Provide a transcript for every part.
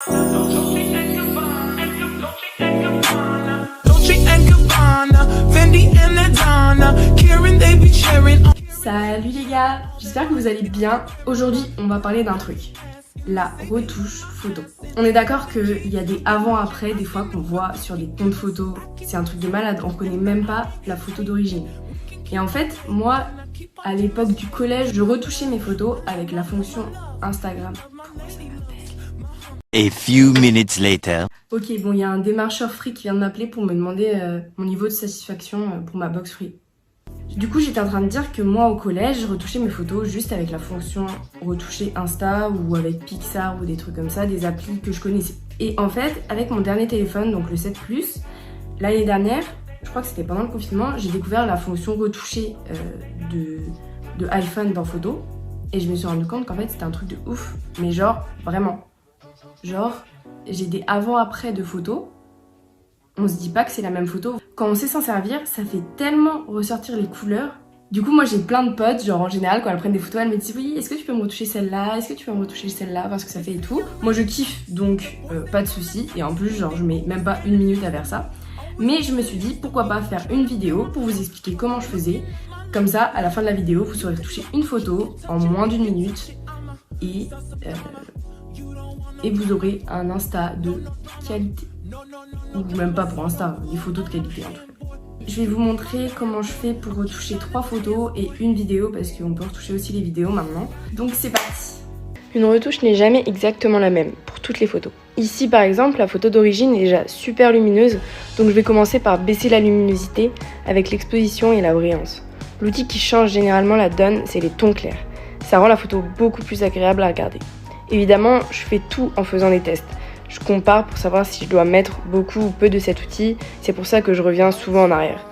Salut les gars, j'espère que vous allez bien. Aujourd'hui, on va parler d'un truc, la retouche photo. On est d'accord qu'il y a des avant-après des fois qu'on voit sur des comptes photos. C'est un truc de malade, on connaît même pas la photo d'origine. Et en fait, moi, à l'époque du collège, je retouchais mes photos avec la fonction Instagram. Pourquoi ça m'appelle ? A few minutes later. Ok, bon, il y a un démarcheur free qui vient de m'appeler pour me demander mon niveau de satisfaction pour ma box free. Du coup, j'étais en train de dire que moi, au collège, je retouchais mes photos juste avec la fonction retoucher Insta ou avec Pixar ou des trucs comme ça, des applis que je connaissais. Et en fait, avec mon dernier téléphone, donc le 7 Plus, l'année dernière, je crois que c'était pendant le confinement, j'ai découvert la fonction retoucher de iPhone dans photo. Et je me suis rendu compte qu'en fait, c'était un truc de ouf. Mais genre, vraiment. Genre, j'ai des avant-après de photos. On se dit pas que c'est la même photo. Quand on sait s'en servir, ça fait tellement ressortir les couleurs. Du coup, moi j'ai plein de potes, genre en général, quand elles prennent des photos, elles me disent oui, est-ce que tu peux me retoucher celle-là? Est-ce que tu peux me retoucher celle-là? Parce que ça fait et tout. Moi je kiffe, donc pas de soucis. Et en plus, genre je mets même pas une minute à faire ça. Mais je me suis dit, pourquoi pas faire une vidéo pour vous expliquer comment je faisais. Comme ça, à la fin de la vidéo, vous saurez retoucher une photo en moins d'1 minute. Et vous aurez un Insta de qualité. Ou même pas pour Insta, des photos de qualité en tout cas. Je vais vous montrer comment je fais pour retoucher 3 photos et une vidéo parce qu'on peut retoucher aussi les vidéos maintenant. Donc c'est parti. Une retouche n'est jamais exactement la même pour toutes les photos. Ici par exemple, la photo d'origine est déjà super lumineuse, donc je vais commencer par baisser la luminosité avec l'exposition et la brillance. L'outil qui change généralement la donne, c'est les tons clairs. Ça rend la photo beaucoup plus agréable à regarder. Évidemment, je fais tout en faisant des tests. Je compare pour savoir si je dois mettre beaucoup ou peu de cet outil, c'est pour ça que je reviens souvent en arrière.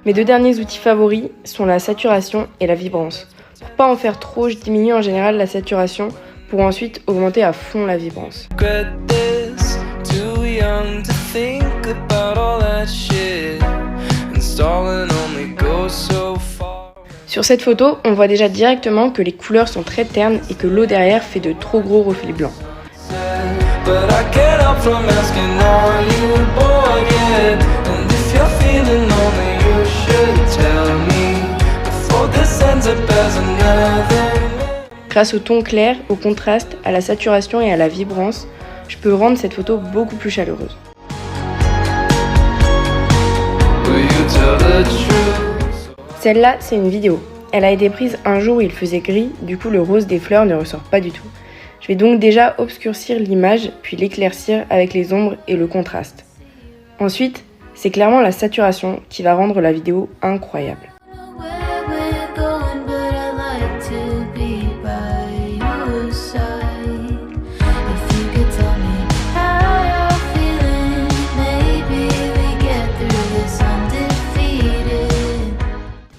Mes 2 derniers outils favoris sont la saturation et la vibrance. Pour pas en faire trop, je diminue en général la saturation pour ensuite augmenter à fond la vibrance. Sur cette photo, on voit déjà directement que les couleurs sont très ternes et que l'eau derrière fait de trop gros reflets blancs. Grâce au ton clair, au contraste, à la saturation et à la vibrance, je peux rendre cette photo beaucoup plus chaleureuse. Celle-là, c'est une vidéo. Elle a été prise un jour où il faisait gris, du coup le rose des fleurs ne ressort pas du tout. Je vais donc déjà obscurcir l'image, puis l'éclaircir avec les ombres et le contraste. Ensuite, c'est clairement la saturation qui va rendre la vidéo incroyable.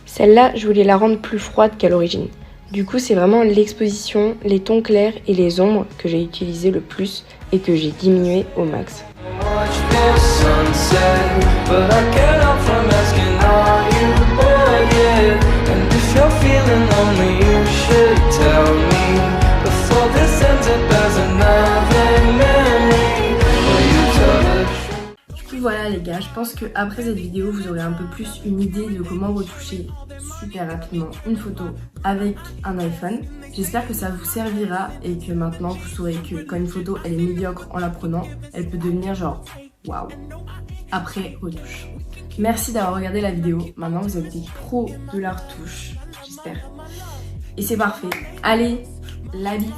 Celle-là, je voulais la rendre plus froide qu'à l'origine. Du coup, c'est vraiment l'exposition, les tons clairs et les ombres que j'ai utilisé le plus et que j'ai diminué au max. Voilà les gars, je pense qu'après cette vidéo, vous aurez un peu plus une idée de comment retoucher super rapidement une photo avec un iPhone. J'espère que ça vous servira et que maintenant vous saurez que quand une photo elle est médiocre en la prenant, elle peut devenir genre waouh après retouche. Merci d'avoir regardé la vidéo, maintenant vous êtes des pros de la retouche, j'espère. Et c'est parfait, allez, la bise.